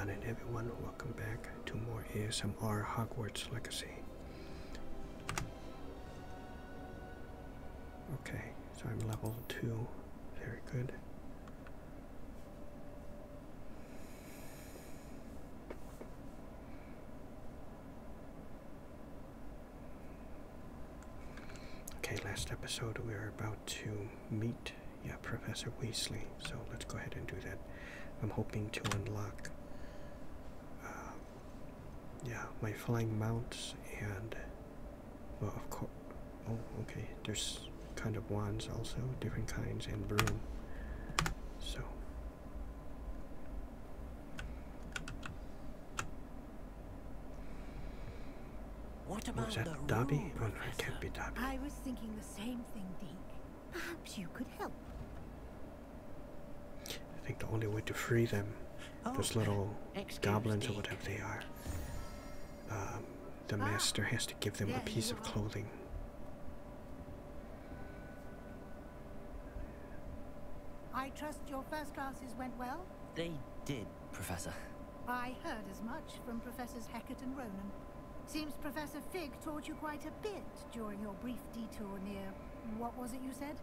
morning everyone, welcome back to more ASMR Hogwarts Legacy. Okay, so I'm level 2, very good. Okay, last episode we were about to meet, Professor Weasley, so let's go ahead and do that. I'm hoping to unlock my flying mounts and, well, of course, oh, okay, there's kind of wands also, different kinds, and broom, so. What about was that the Dobby? room, Oh no, it can't be Dobby. I was thinking the same thing, Deke. Perhaps you could help. I think the only way to free them, those little goblins or whatever they are, the master has to give them a piece of clothing. I trust your first classes went well? They did, Professor. I heard as much from Professors Hecat and Ronan. Seems Professor Fig taught you quite a bit during your brief detour near, what was it you said?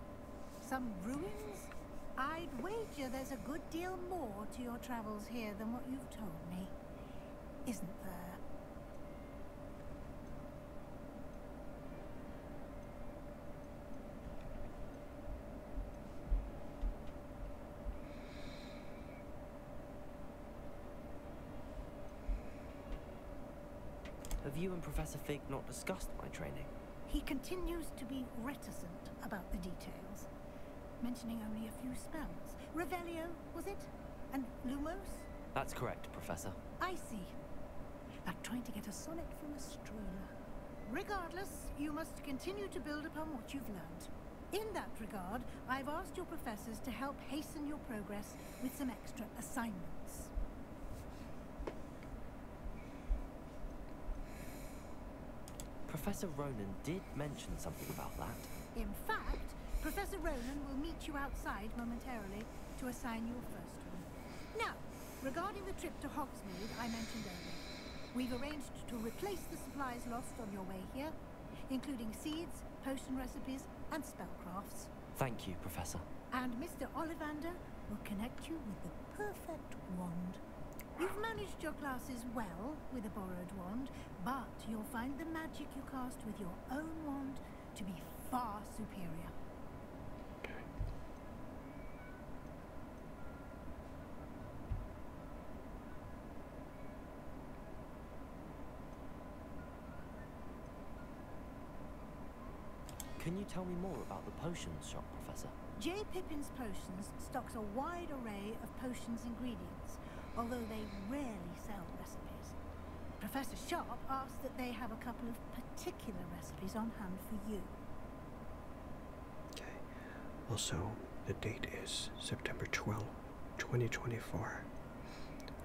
Some ruins? I'd wager there's a good deal more to your travels here than what you've told me. Isn't there? Have you and Professor Fig not discussed my training? He continues to be reticent about the details, mentioning only a few spells. Revelio, was it? And Lumos? That's correct, Professor. I see. Like trying to get a sonnet from a Stroll. Regardless, you must continue to build upon what you've learned. In that regard, I've asked your professors to help hasten your progress with some extra assignments. Professor Ronan did mention something about that. In fact, Professor Ronan will meet you outside momentarily to assign your first one. Now, regarding the trip to Hogsmeade I mentioned earlier, we've arranged to replace the supplies lost on your way here, including seeds, potion recipes, and spellcrafts. Thank you, Professor. And Mr. Ollivander will connect you with the perfect wand. You've managed your classes well with a borrowed wand, but you'll find the magic you cast with your own wand to be far superior. Can you tell me more about the potions shop, Professor? J. Pippin's Potions stocks a wide array of potions ingredients, although they rarely sell recipes. Professor Sharp asked that they have a couple of particular recipes on hand for you. Okay. Also, the date is September 12th, 2024.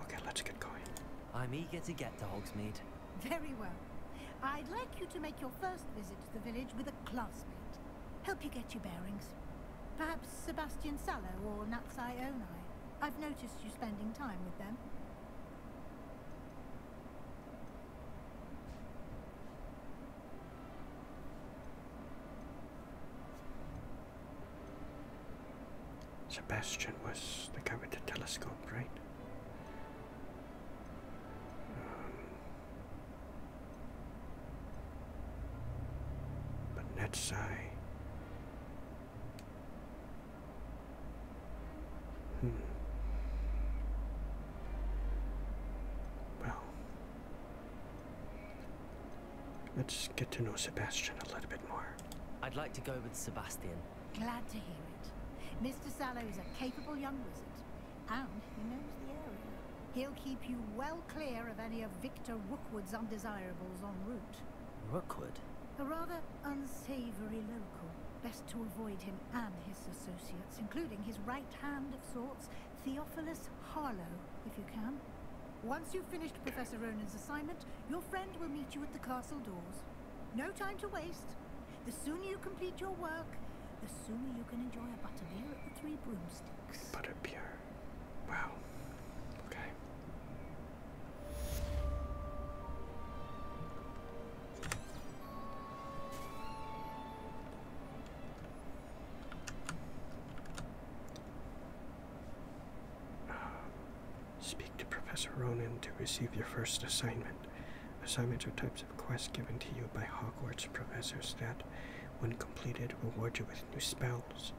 Okay, let's get going. I'm eager to get to Hogsmeade. Very well. I'd like you to make your first visit to the village with a classmate. Help you get your bearings. Perhaps Sebastian Sallow or Natsai Onai. I've noticed you spending time with them. Sebastian was the guy with the telescope, right? But Natsai. Well, let's get to know Sebastian a little bit more. I'd like to go with Sebastian. Glad to hear it. Mr. Sallow is a capable young wizard, and he knows the area. He'll keep you well clear of any of Victor Rookwood's undesirables en route. Rookwood? A rather unsavory local. Best to avoid him and his associates, including his right hand of sorts, Theophilus Harlow, if you can. Once you've finished Professor Ronan's assignment, your friend will meet you at the castle doors. No time to waste. The sooner you complete your work, the sooner you can enjoy a butterbeer at the Three Broomsticks. Butterbeer. Wow. Okay. Professor Ronan to receive your first assignment. Assignments are types of quests given to you by Hogwarts professors that, when completed, reward you with new spells.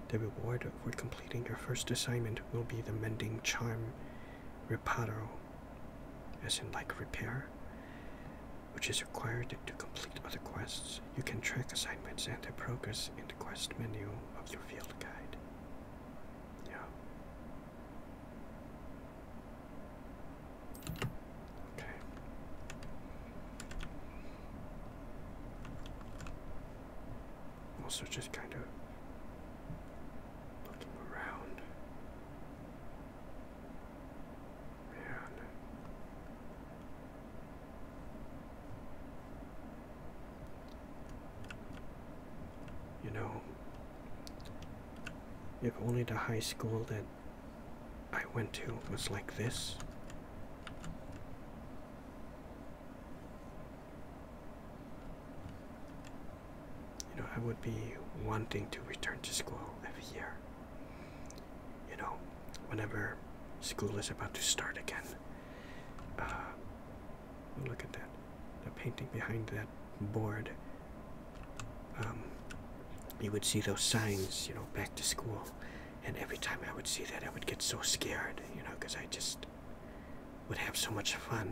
The reward for completing your first assignment will be the Mending Charm Reparo, as in like repair, which is required to complete other quests. You can track assignments and their progress in the quest menu of your field guide. Yeah. Okay. Also just kind of looking around. Man. You know, if only the high school that I went to was like this. You know, I would be wanting to return to school every year. You know, whenever school is about to start again. Look at that. The painting behind that board. You would see those signs, you know, back to school. And every time I would see that, I would get so scared, you know, because I just would have so much fun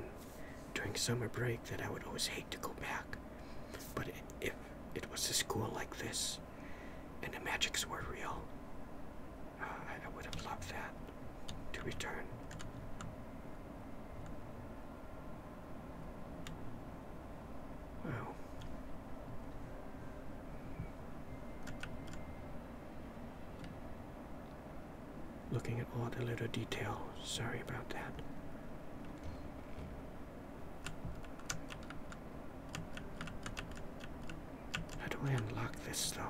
during summer break that I would always hate to go back. But if it was a school like this, and the magics were real, I would have loved that to return. Wow. Looking at all the little details. Sorry about that. How do I unlock this though?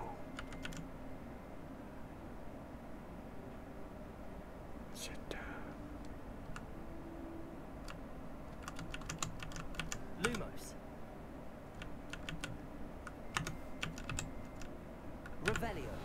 Is it Lumos. Revelio.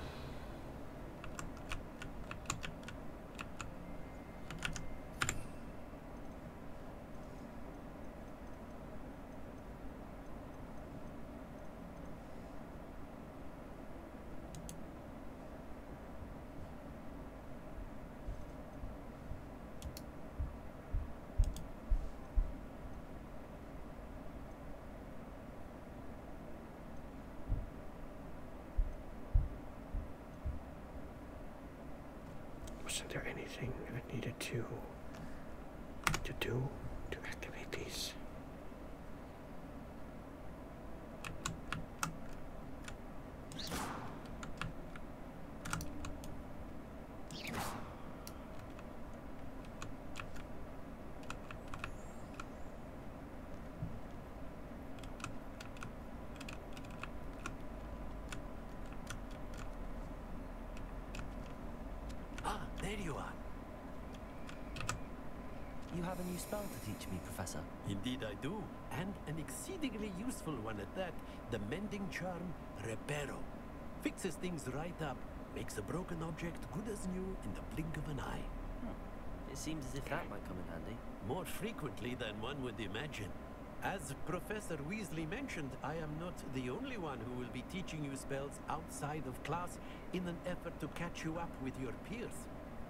wasn't there anything I needed to do to activate these? There you are. You have a new spell to teach me, Professor. Indeed I do, and an exceedingly useful one at that. The Mending Charm Reparo. Fixes things right up, makes a broken object good as new in the blink of an eye. It seems as if that might come in handy. More frequently than one would imagine. As Professor Weasley mentioned, I am not the only one who will be teaching you spells outside of class in an effort to catch you up with your peers.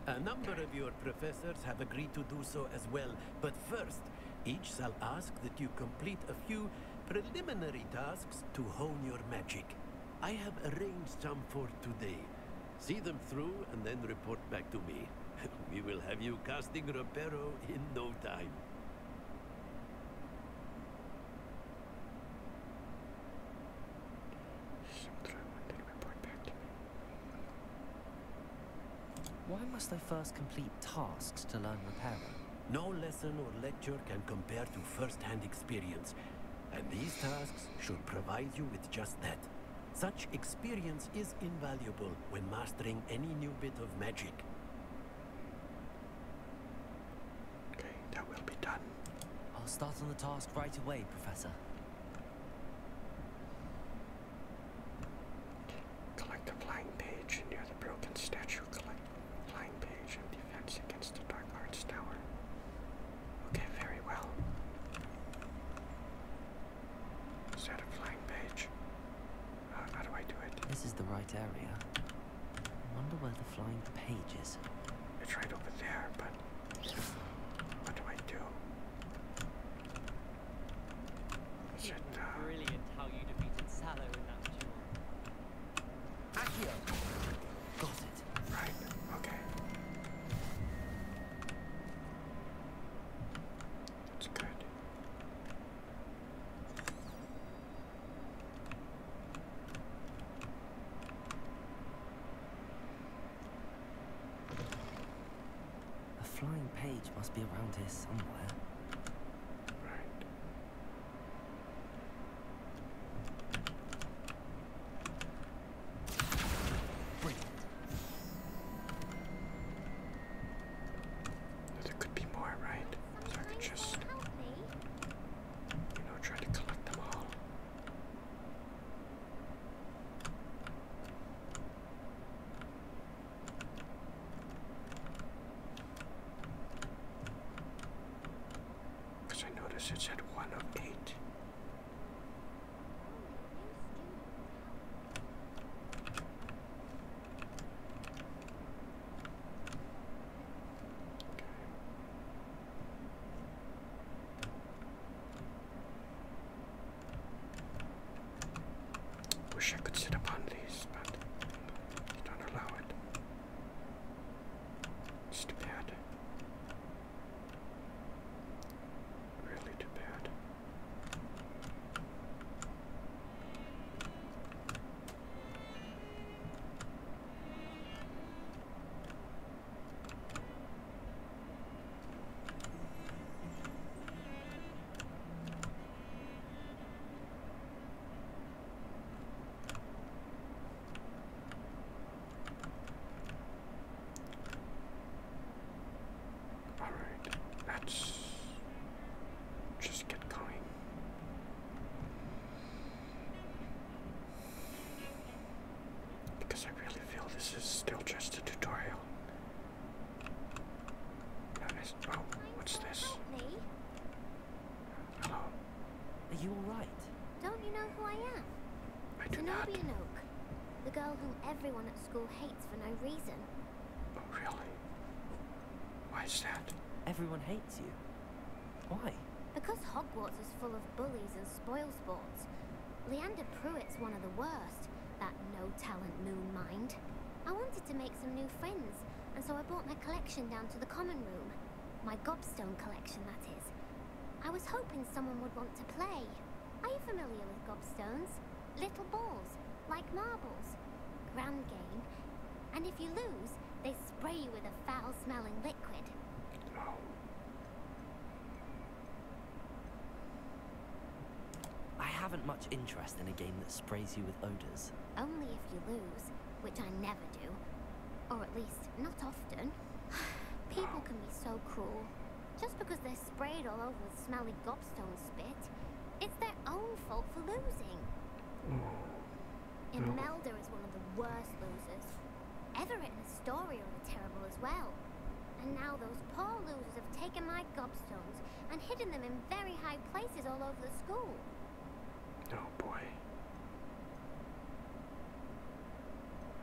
A number of your professors have agreed to do so as well, but first, each shall ask that you complete a few preliminary tasks to hone your magic. I have arranged some for today. See them through and then report back to me. We will have you casting Reparo in no time. Why must I first complete tasks to learn Reparo? No lesson or lecture can compare to first-hand experience, and these tasks should provide you with just that. Such experience is invaluable when mastering any new bit of magic. Okay, that will be done. I'll start on the task right away, Professor. Collect a flying page near the broken statue. Collect a flying page and defense against the Dark Arts Tower. pages. It's right over there, but what do I do? Is it, Brilliant how you defeated Sallow in that duel. Accio! Got it. right, okay. That's good. A flying page must be around here somewhere. Right. Brilliant. There could be more, right? So I could just, Help me. try to collect them all. Because I noticed it said 1 of 8. Wish I could sit upon these, but they don't allow it. It's too bad. Really too bad. Alright, let's just get going. Because I really feel this is still just a tutorial. Oh, what's this? Help me. Hello, Are you alright? Don't you know who I am? I do not. Zenobia Noak, the girl whom everyone at school hates for no reason. Oh, really? Why is that? Everyone hates you. Why? Because Hogwarts is full of bullies and spoilsports. Leander Pruitt's one of the worst, that no-talent moon mind. I wanted to make some new friends, and so I brought my collection down to the common room. My gobstone collection, that is. I was hoping someone would want to play. Are you familiar with gobstones? Little balls, like marbles. Grand game. And if you lose, they spray you with a foul-smelling liquid. Oh, I haven't much interest in a game that sprays you with odors. Only if you lose, which I never do. Or at least, not often. People can be so cruel. Just because they're sprayed all over with smelly gobstone spit, it's their own fault for losing. Imelda is one of the worst losers. Everett and Astoria are terrible as well. And now those poor losers have taken my gobstones and hidden them in very high places all over the school. oh boy.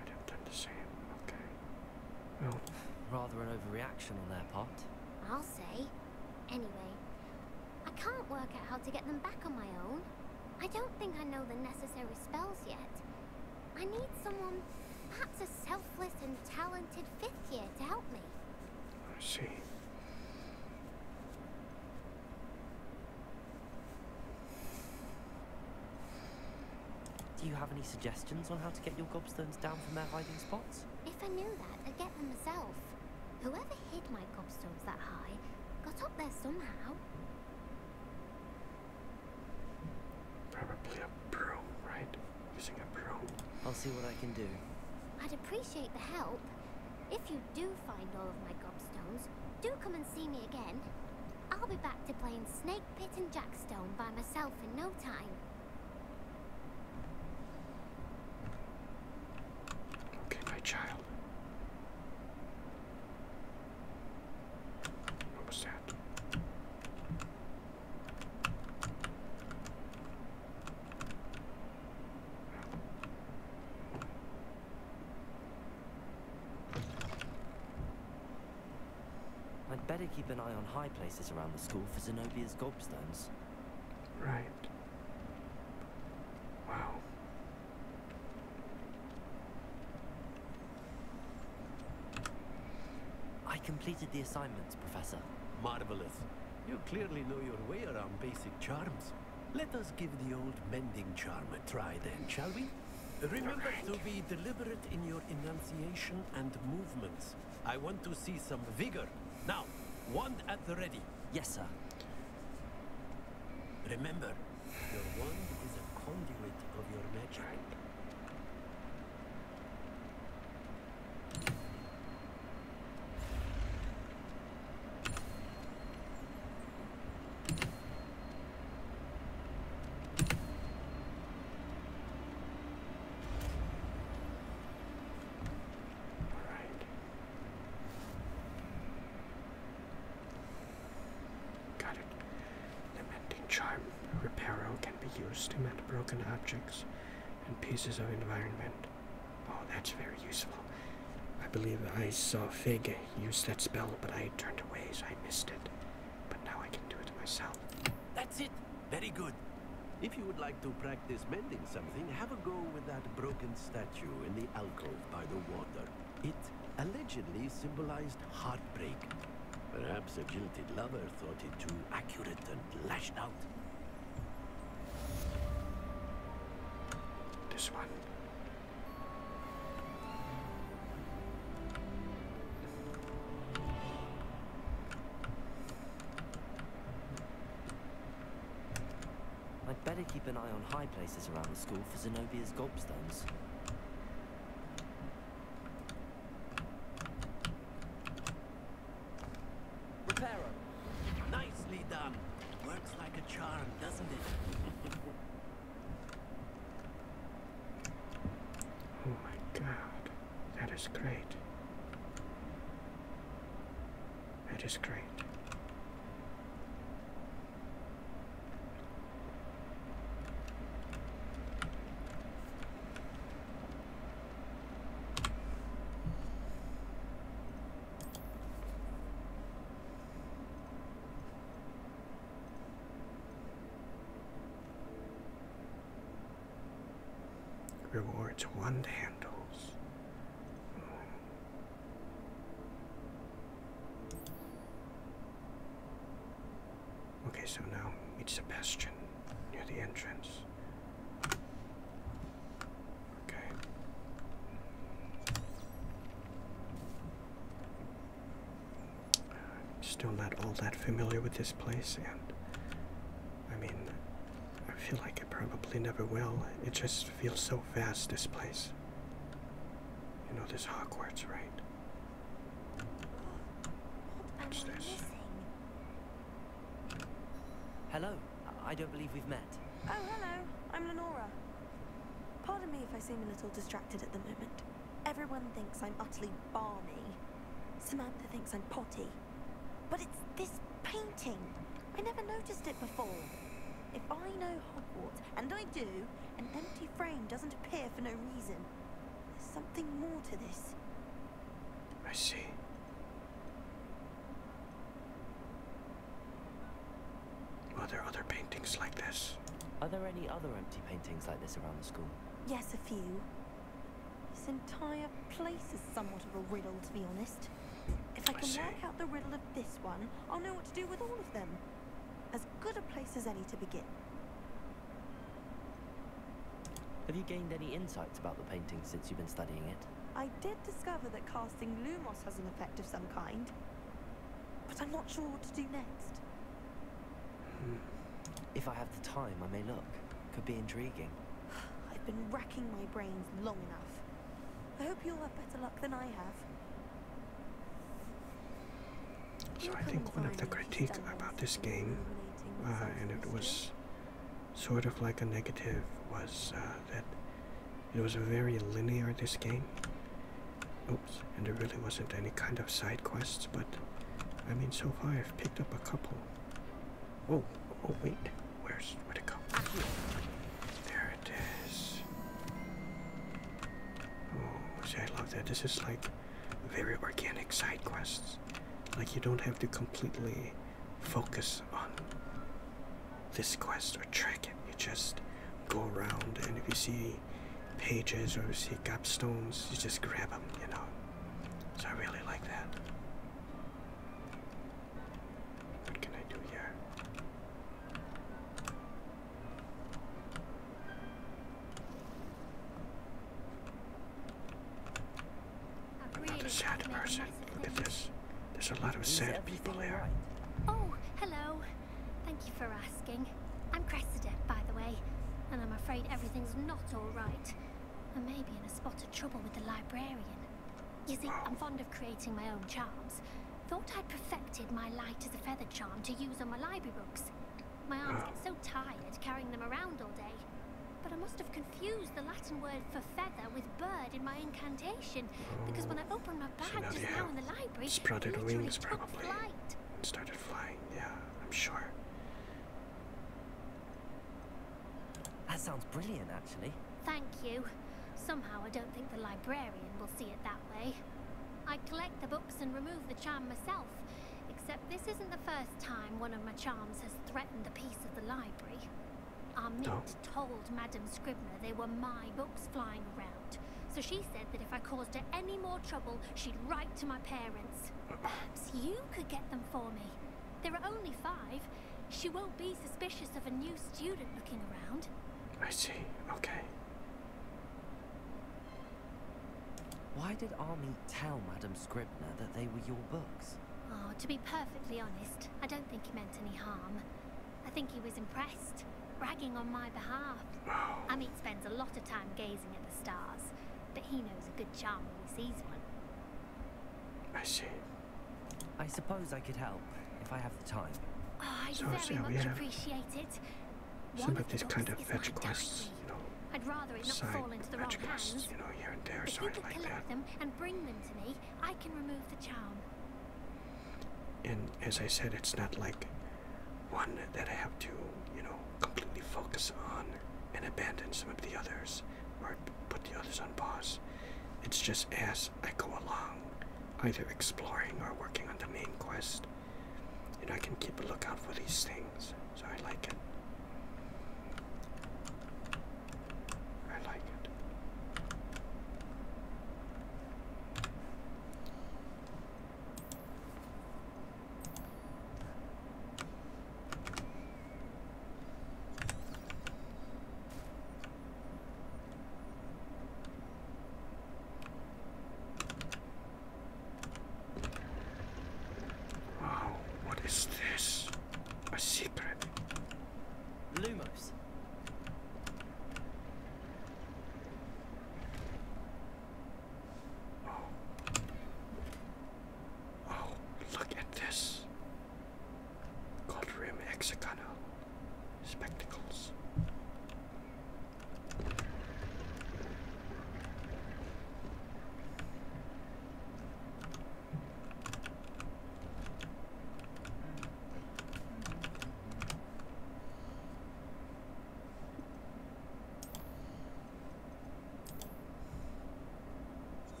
I'd have done the same. Okay. Well, Rather an overreaction on their part. I'll say. Anyway, I can't work out how to get them back on my own. I don't think I know the necessary spells yet. I need someone, perhaps a selfless and talented 5th year to help me. I see. Do you have any suggestions on how to get your gobstones down from their hiding spots? If I knew that, I'd get them myself. Whoever hid my gobstones that high got up there somehow. Probably a broom, right? Using a broom. I'll see what I can do. I'd appreciate the help. If you do find all of my gobstones, do come and see me again. I'll be back to playing Snake Pit and Jackstone by myself in no time. Okay, my child. What was that? I'd better keep an eye on high places around the school for Zenobia's gobstones. Right. Wow. I completed the assignments, Professor. Marvelous. You clearly know your way around basic charms. Let us give the old mending charm a try then, shall we? Remember to be deliberate in your enunciation and movements. I want to see some vigor. Now, wand at the ready. Yes, sir. Remember, your wand is a conduit of your magic. Charm Reparo can be used to mend broken objects and pieces of environment. Oh, that's very useful. I believe I saw Fig use that spell, but I turned away, so I missed it. But now I can do it myself. That's it. Very good. If you would like to practice mending something, have a go with that broken statue in the alcove by the water. It allegedly symbolized heartbreak. Perhaps a jilted lover thought it too accurate and lashed out. This one. I'd better keep an eye on high places around the school for Zenobia's gobstones. Nicely done. Works like a charm, doesn't it? Oh my god. That is great. That is great. Rewards wand handles. Okay, so now meet Sebastian near the entrance. Okay. Still not all that familiar with this place, and I mean, I feel like I probably never will. It just feels so vast, this place. You know, this Hogwarts, right? What's this? Hello. I don't believe we've met. Oh, hello. I'm Lenora. Pardon me if I seem a little distracted at the moment. Everyone thinks I'm utterly balmy. Samantha thinks I'm potty. But it's this painting. I never noticed it before. If I know Hogwarts, and I do, an empty frame doesn't appear for no reason. There's something more to this. I see. Are there other paintings like this? Are there any other empty paintings like this around the school? Yes, a few. This entire place is somewhat of a riddle, to be honest. If I can work out the riddle of this one, I'll know what to do with all of them. As good a place as any to begin. Have you gained any insights about the painting since you've been studying it? I did discover that casting Lumos has an effect of some kind. But I'm not sure what to do next. If I have the time, I may look. Could be intriguing. I've been racking my brains long enough. I hope you'll have better luck than I have. So I think one of the critiques about this game, and it was sort of like a negative, was that it was very linear, this game. Oops, and there really wasn't any kind of side quests, but I mean, so far I've picked up a couple. Oh, wait, where'd it go? There it is. Oh, see, I love that. This is like very organic side quests. Like, you don't have to completely focus on this quest or track it. You just go around, and if you see pages or you see capstones, you just grab them, you know. So I really like that. What can I do here? Another sad person. Look at this. There's a lot of sad people here. Oh, hello. Thank you for asking. I'm Cressida, by the way, and I'm afraid everything's not all right. I may be in a spot of trouble with the librarian. You see, I'm fond of creating my own charms. Thought I'd perfected my light as a feather charm to use on my library books. My arms get so tired carrying them around all day. But I must have confused the Latin word for feather with bird in my incantation, because when I opened my bag just now in the library, sprouted it literally wings took probably flight. and started flying. Yeah, I'm sure. That sounds brilliant, actually. Thank you. Somehow I don't think the librarian will see it that way. I collect the books and remove the charm myself, except this isn't the first time one of my charms has threatened a piece of the library. Our mint told Madame Scribner they were my books flying around, so she said that if I caused her any more trouble, she'd write to my parents. Perhaps you could get them for me. There are only 5. She won't be suspicious of a new student looking around. I see. Okay. Why did Army tell Madame Scribner that they were your books? Oh, to be perfectly honest, I don't think he meant any harm. I think he was impressed, bragging on my behalf. Amit spends a lot of time gazing at the stars, but he knows a good charm when he sees one. I see. I suppose I could help, if I have the time. Oh, I'd So, very yeah, much appreciate it. Some One of these the kind of books is fetch my quests, diary. you know, I'd rather it not side fall into the wrong fetch quests, hands. you know, here and there, If so you I could like collect that. them and bring them to me, I can remove the charm. And as I said, it's not like one that I have to, you know, completely focus on and abandon some of the others or put the others on pause. It's just as I go along, either exploring or working on the main quest, you know, I can keep a lookout for these things, so I like it. I like it. Wow, what is this? A secret. Lumos. Oh, look at this. Gold rim hexagonal spectacles.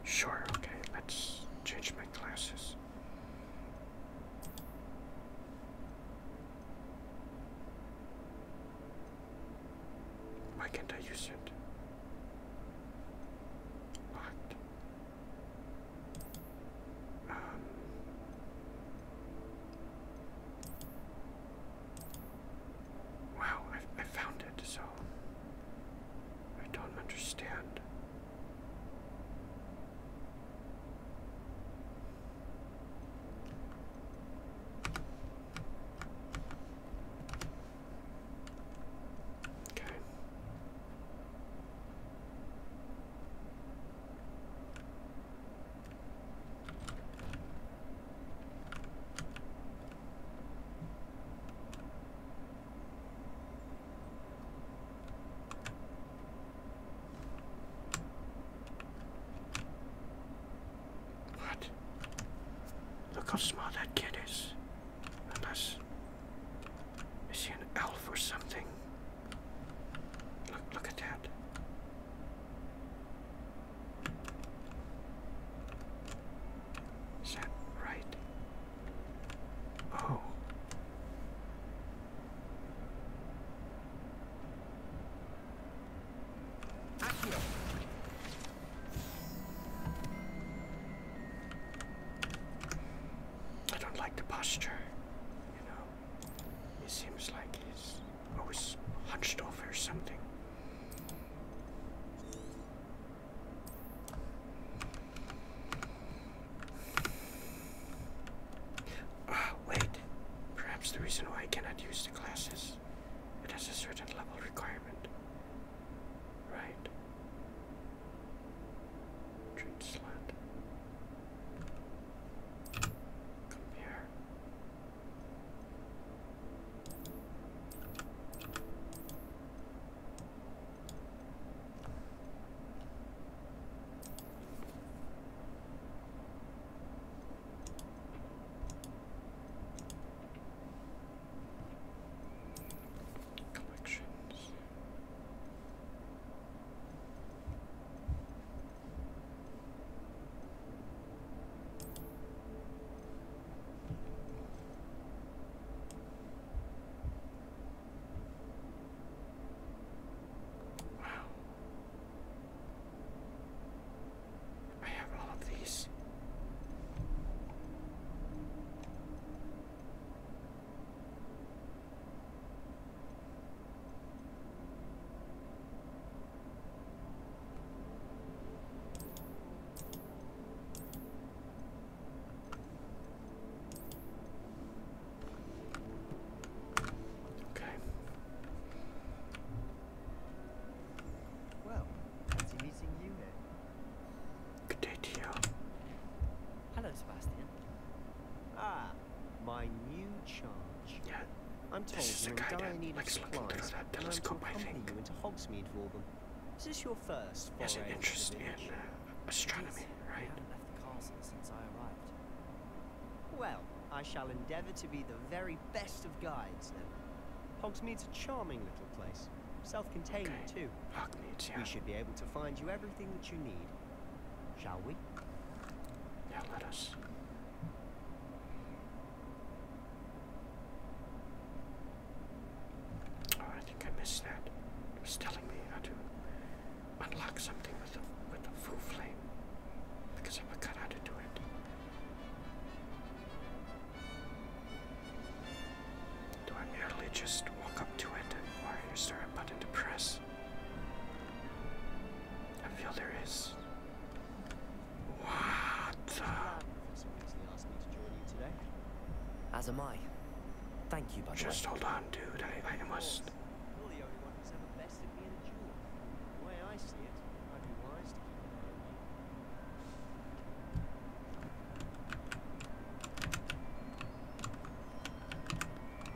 Sure, okay, let's change my glasses. Why can't I use it? What? Wow, I found it, so I don't understand. Okay. What? Look how small that kid is. us. Is he an elf or something? Look at that. Is that right? Oh. I don't like the posture, you know. It seems like he's always hunched over or something. Wait. Perhaps the reason why I cannot use the glasses, it has a certain level requirement. Right. Trim slot. Compare. Collections. Wow. I have all of these. Okay. Well, fancy meeting you here. Good day to you. Hello, Sebastian. Ah, my new charge. Yeah, I'm told this is the you're guy in dire that need of likes looking through supplies, that and I'm to telescope, I accompany think. you into Hogsmeade for them. Is this your first He has an foray into interest the in village? astronomy, I right? haven't left the castle since I arrived. Well, I shall endeavour to be the very best of guides then. Hogsmeade's a charming little place, self-contained Okay. too. Hogsmeade, yeah. We should be able to find you everything that you need. Shall we? Yeah, let us. Oh, I think I missed that. It was telling me how to unlock something with the full flame. Because I forgot how to do it. Do I merely just walk up to it, or is there a button to press? I feel there is. What the? Professor Weasley asked me to join you today. As am I. Thank you, by the way. Just hold on, dude. I must. You're the only one who's ever bested me in a duel. The way I see it, I'd be wise to keep an eye on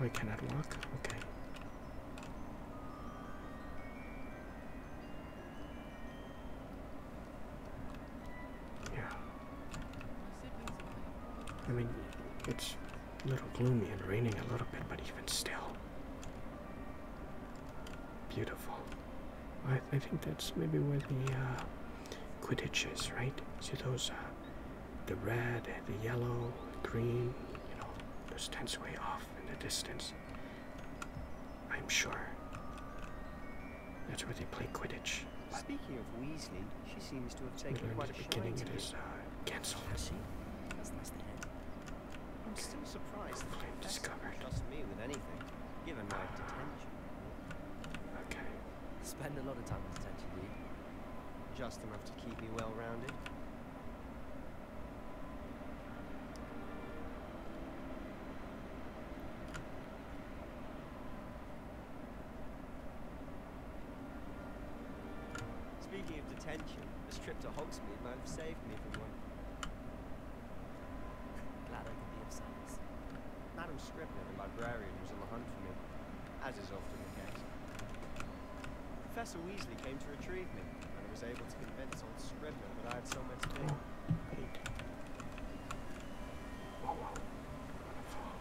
you. I cannot walk? Okay. Yeah. I mean, it's a little gloomy and raining a little bit, but even still. Beautiful. I think that's maybe where the Quidditch is, right? See those, the red, the yellow, green, you know, those tents way off in the distance. I'm sure that's where they play Quidditch. But Speaking of Weasley, she seems to have we taken learned quite at a the shine beginning to it you. is cancelled. Has she? That's nice to hear. I'm still surprised that Flame the professor discovered. would trust me with anything, given my detention. Okay. Spend a lot of time in detention, do you? Just enough to keep me well-rounded. Speaking of detention, this trip to Hogsmeade might have saved me from one. Glad I could be of service. Madam Scribner, the librarian, was on the hunt for me, as is often the case. Professor Weasley came to retrieve me, and I was able to convince old Scribner that I had somewhere to be. Oh, wait. Whoa, whoa. I'm gonna fall.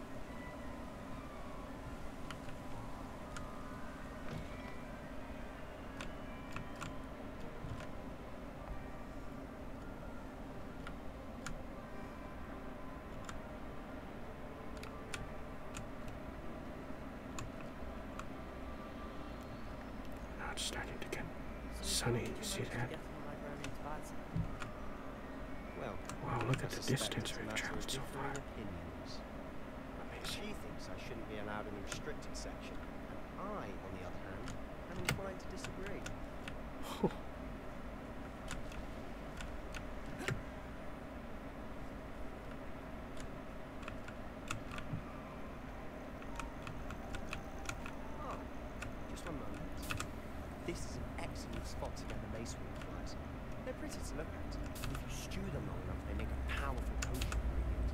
sunny. You see that? Well, Wow, look at I the suspect distance it's a we've matter of traveled so far. differing opinions. She Amazing. thinks I shouldn't be allowed in the restricted section, and I, on the other hand, am inclined to disagree. Oh, just one moment. This is an excellent spot to get the masonry flies. They're pretty to look at. If you stew them long enough, they make a powerful potion ingredient.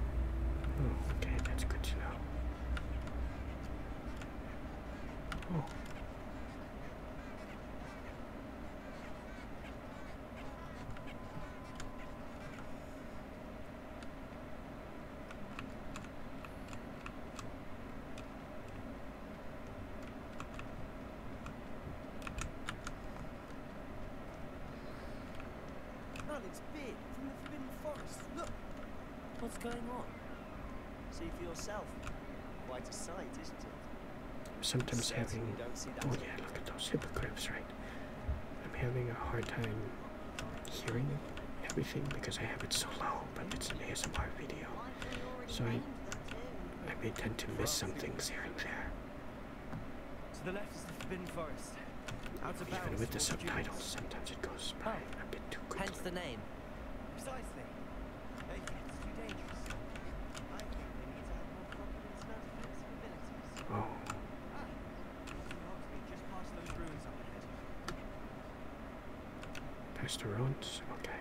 Oh, okay, that's good to know. Oh. It's big, from the Forbidden Forest. Look! What's going on? See for yourself. Quite a sight, isn't it? Sometimes Certainly having... don't see that Oh often. yeah, look at those hippogriffs, right? I'm having a hard time hearing everything because I have it so low, but it's an ASMR video. So I may tend to miss some things here and there. To the left is the Forbidden Forest. Out of Even bounds with the towards subtitles, Jupiter. sometimes it goes by a bit too quickly. Hence the name. Precisely. They think it's too dangerous. I think they need to have more confidence in our defensive abilities. Oh, Hogsmeade just past those ruins up ahead. past the ruins? Okay.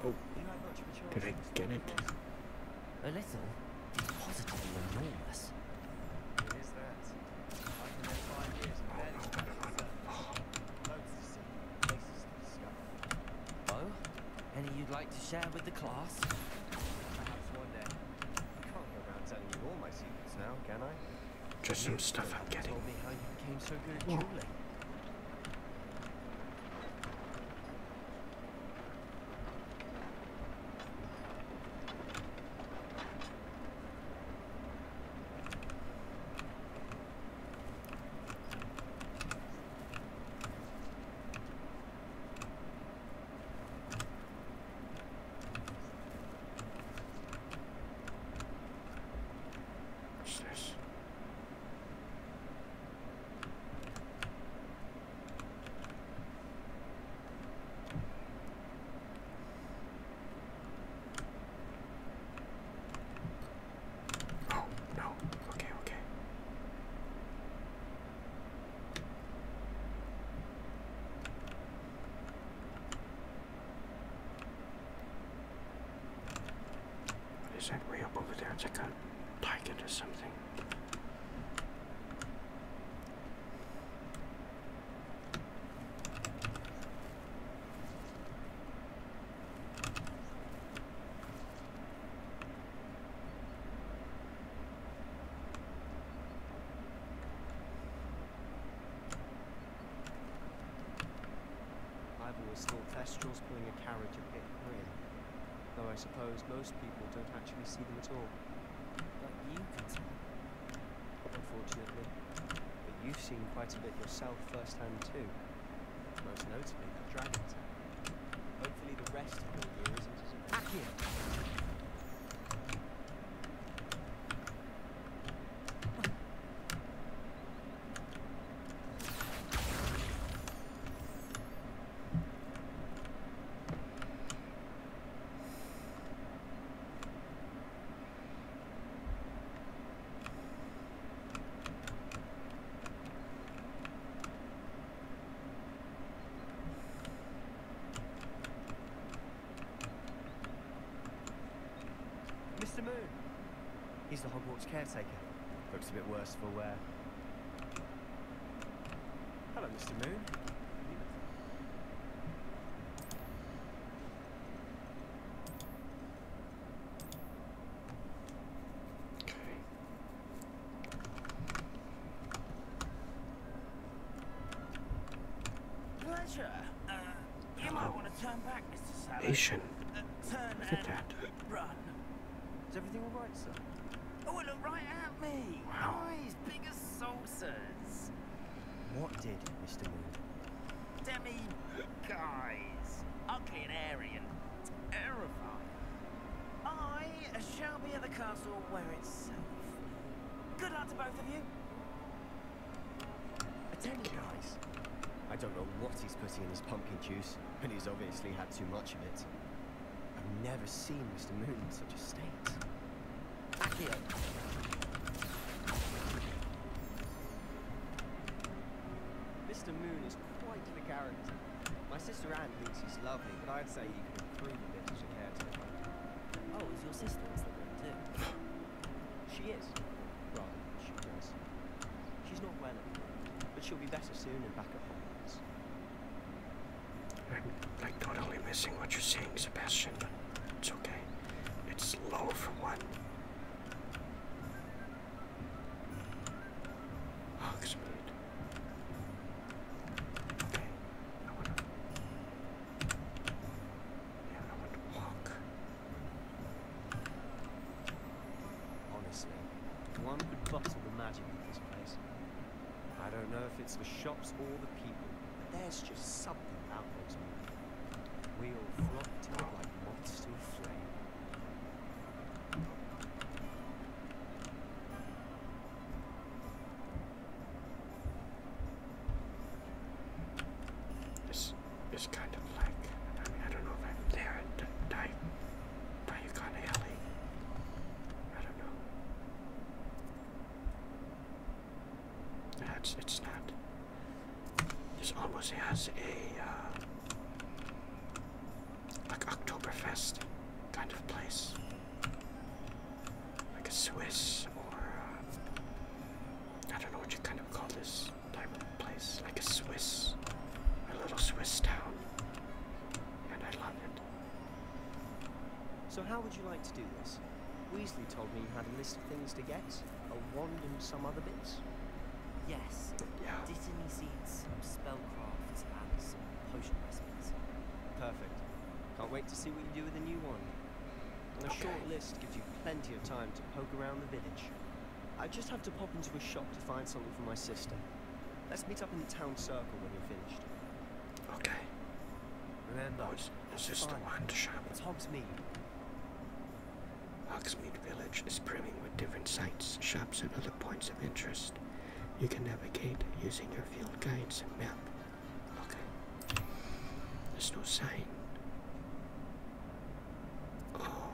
Oh, You have much of a chance. did I get it? A little. Positively enormous. It is that. I've been there 5 years and barely scratched the surface. Loads to see, places to discover. Oh? Any you'd like to share with the class? Perhaps one day. I can't go around telling you all my secrets now, can I? Just some stuff I'm getting. Told me how you became so good at Oh. dueling. What's this? Oh, no. Okay, okay. What is that way up over there? It's like a target or something. I've always thought Thestrals pulling a carriage a bit grim. Though I suppose most people don't actually see them at all. But you can tell. Unfortunately. But you've seen quite a bit yourself firsthand too. Most notably that dragon town. Hopefully the rest of your year isn't as eventful. Mr. Moon. He's the Hogwarts caretaker. Looks a bit worse for wear. Hello, Mr. Moon. Okay. Turn back, Mr. Salad. Asian. Turn Look at and that. run. Is everything all right, sir? Oh, it looked right at me. Wow. Eyes big as saucers. What did, Mr. Moon? Demi guys. Ugly and airy and terrifying. I shall be at the castle where it's safe. Good luck to both of you. A Demi guys? I don't know what he's putting in his pumpkin juice, and he's obviously had too much of it. I've never seen Mr. Moon in such a state. Accio! Mr. Moon is quite the character. My sister Anne thinks he's lovely, but I'd say he could improve a bit as a caretaker. Oh, is your sister in the room too? She is. Rather, she was. She's not well at the moment, but she'll be better soon and back at Hogwarts. I'm like totally missing what you're saying, Sebastian, but it's okay. It's low for one. Hogsmeade. Okay. I wanna walk. Honestly, one could bottle the magic of this place. I don't know if it's the shops or the people, but there's just something about Hogsmeade. We all flock to it like moths to a flame. This is kind of like, I mean, I don't know if I'm there at Diagon Alley. I don't know. It's not. This almost has a, like Oktoberfest kind of place. Like a Swiss or, I don't know what you kind of call this type of place. Like a Swiss, a little Swiss town. And I love it. So how would you like to do this? Weasley told me you had a list of things to get, a wand and some other bits. Yes. Yeah. Dittany seeds, some spellcrafts, and some potion recipes. Perfect. Can't wait to see what you do with the new one. And a short list gives you plenty of time to poke around the village. I just have to pop into a shop to find something for my sister. Let's meet up in the town circle when you're finished. Okay. Remember, Oh, is this the wand shop? it's Hogsmeade. Hogsmeade Village is brimming with different sites, shops, and other points of interest. You can navigate using your field guides and map. Okay. There's no sign. Oh.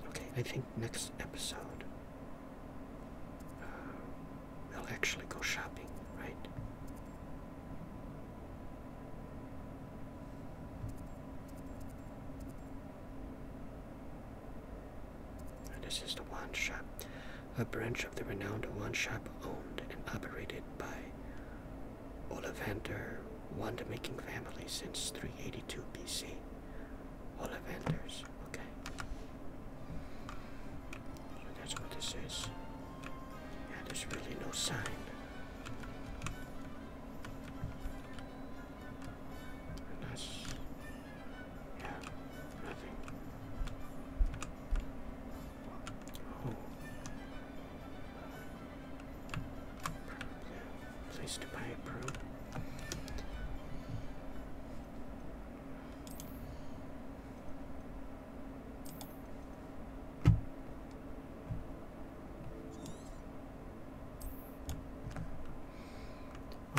Okay, I think next episode we'll actually go shopping, right? This is the wand shop, a branch of the renowned wand shop owned and operated by Ollivander wand-making family since 382 BC. Ollivanders, okay. So that's what this is. Yeah, there's really no sign. Unless, yeah, nothing. Oh. Probably a place to buy a broom.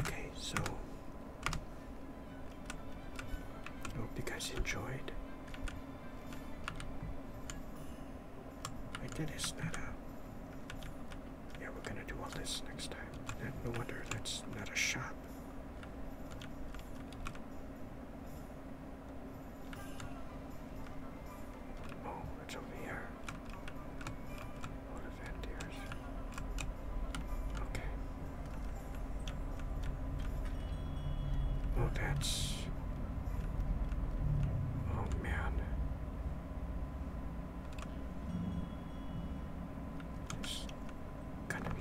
Okay, so I hope you guys enjoyed. Wait, that is not a... Yeah, we're gonna do all this next time. No wonder that's not a shop. Oh, it's over here. Ollivanders. Okay. Oh, that's... Oh, man.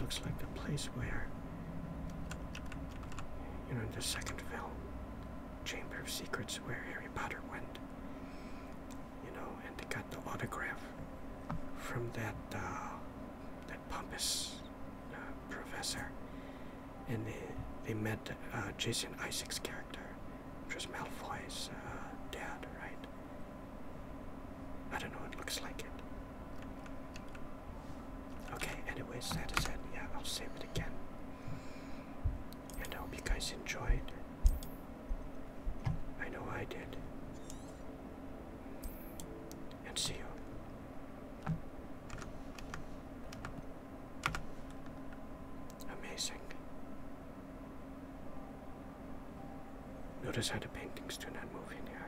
looks like the place where, you know, in the second film, Chamber of Secrets, where Harry Potter went. You know, and they got the autograph from that pompous professor, and they met Jason Isaac's character, which was Malfoy's dad, right? I don't know, it looks like it. Okay, anyways, that is it. Yeah, I'll save it again. And I hope you guys enjoyed. I know I did. And see you. Amazing. Notice how the paintings do not move in here.